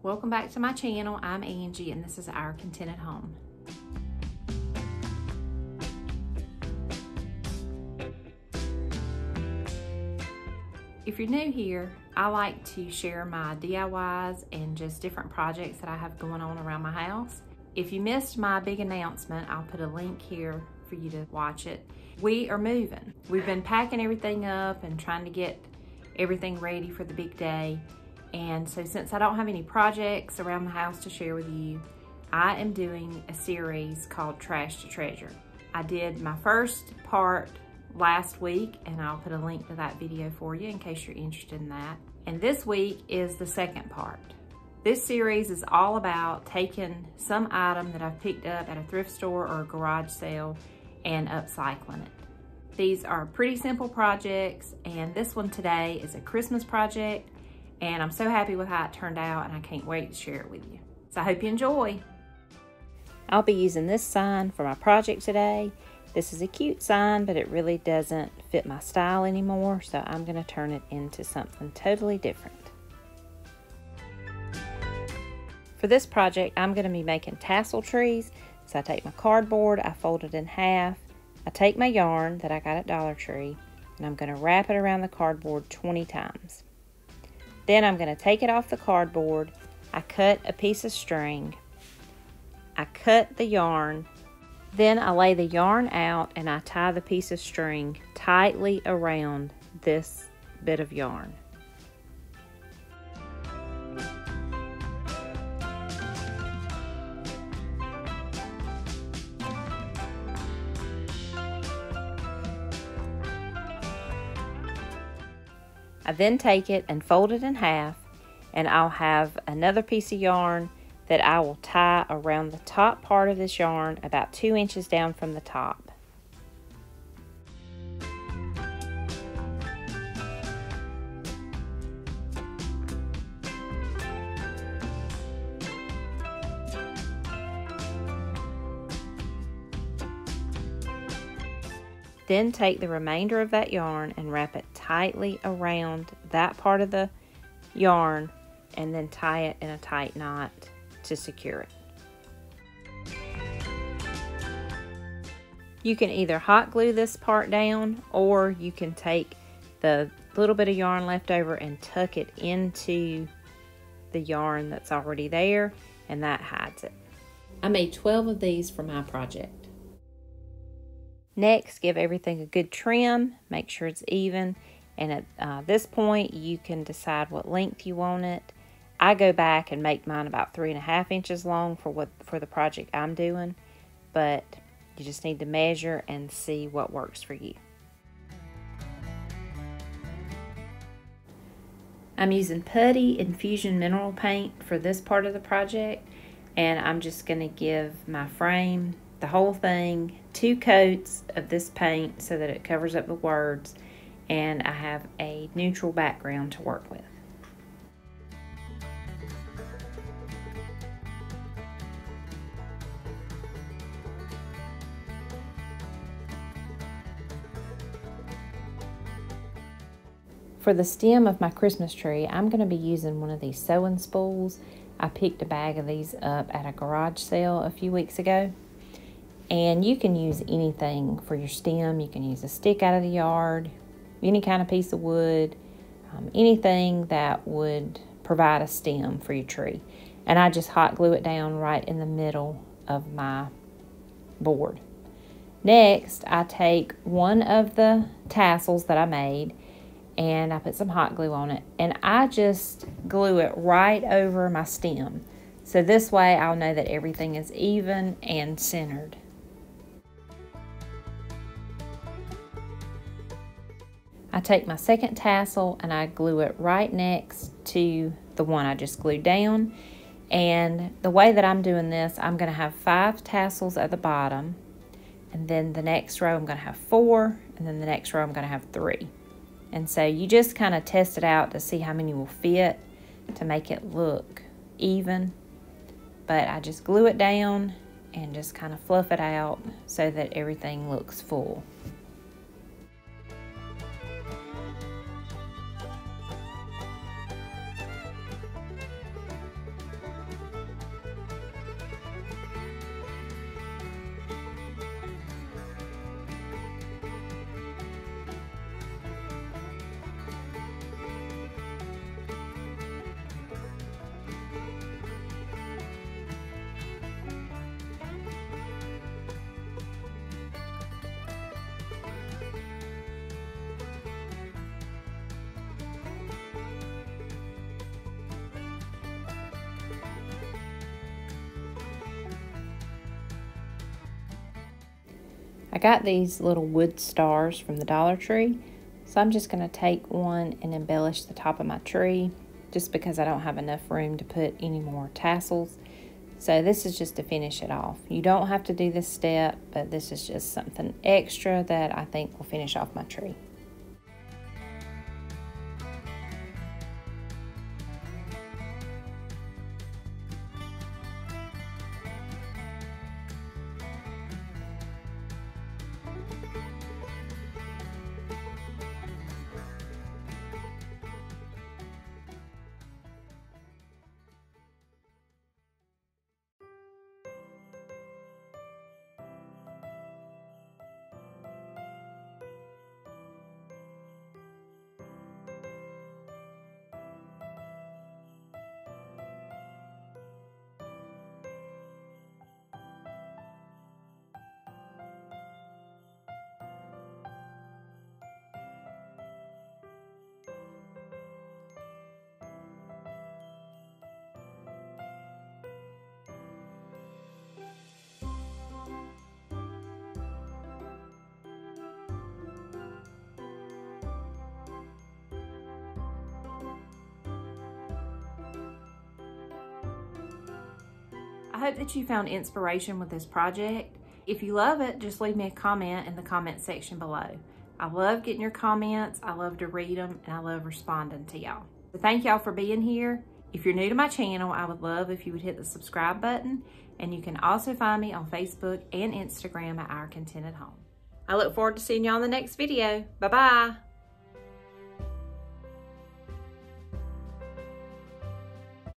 Welcome back to my channel. I'm Angie and this is Our Contented Home. If you're new here, I like to share my DIYs and just different projects that I have going on around my house. If you missed my big announcement, I'll put a link here for you to watch it. We are moving. We've been packing everything up and trying to get everything ready for the big day. And so since I don't have any projects around the house to share with you, I am doing a series called Trash to Treasure. I did my first part last week and I'll put a link to that video for you in case you're interested in that. And this week is the second part. This series is all about taking some item that I've picked up at a thrift store or a garage sale and upcycling it. These are pretty simple projects, and this one today is a Christmas project, and I'm so happy with how it turned out and I can't wait to share it with you. So I hope you enjoy. I'll be using this sign for my project today. This is a cute sign, but it really doesn't fit my style anymore, so I'm going to turn it into something totally different. For this project, I'm going to be making tassel trees. So I take my cardboard, I fold it in half, I take my yarn that I got at Dollar Tree, and I'm going to wrap it around the cardboard 20 times. Then I'm going to take it off the cardboard, I cut a piece of string, I cut the yarn, then I lay the yarn out and I tie the piece of string tightly around this bit of yarn. I then take it and fold it in half, and I'll have another piece of yarn that I will tie around the top part of this yarn about 2 inches down from the top. Then take the remainder of that yarn and wrap it tightly around that part of the yarn and then tie it in a tight knot to secure it. You can either hot glue this part down, or you can take the little bit of yarn left over and tuck it into the yarn that's already there, and that hides it. I made 12 of these for my project. Next, give everything a good trim, make sure it's even, and at this point you can decide what length you want it. I go back and make mine about 3.5 inches long for the project I'm doing, but you just need to measure and see what works for you. I'm using putty infusion mineral paint for this part of the project, and I'm just going to give my frame, the whole thing, 2 coats of this paint so that it covers up the words, and I have a neutral background to work with. For the stem of my Christmas tree, I'm going to be using one of these sewing spools. I picked a bag of these up at a garage sale a few weeks ago. And you can use anything for your stem. You can use a stick out of the yard, any kind of piece of wood, anything that would provide a stem for your tree. And I just hot glue it down right in the middle of my board. Next, I take one of the tassels that I made and I put some hot glue on it, and I just glue it right over my stem. So this way I'll know that everything is even and centered. I take my second tassel and I glue it right next to the one I just glued down. And the way that I'm doing this, I'm going to have 5 tassels at the bottom, and then the next row I'm going to have 4, and then the next row I'm going to have 3. And so you just kind of test it out to see how many will fit to make it look even. But I just glue it down and just kind of fluff it out so that everything looks full. I got these little wood stars from the Dollar Tree, so I'm just going to take one and embellish the top of my tree just because I don't have enough room to put any more tassels. So this is just to finish it off. You don't have to do this step, but this is just something extra that I think will finish off my tree. I hope that you found inspiration with this project. If you love it, just leave me a comment in the comment section below. I love getting your comments, I love to read them, and I love responding to y'all. So thank y'all for being here. If you're new to my channel, I would love if you would hit the subscribe button, and you can also find me on Facebook and Instagram at Our Contented Home. I look forward to seeing y'all in the next video. Bye-bye.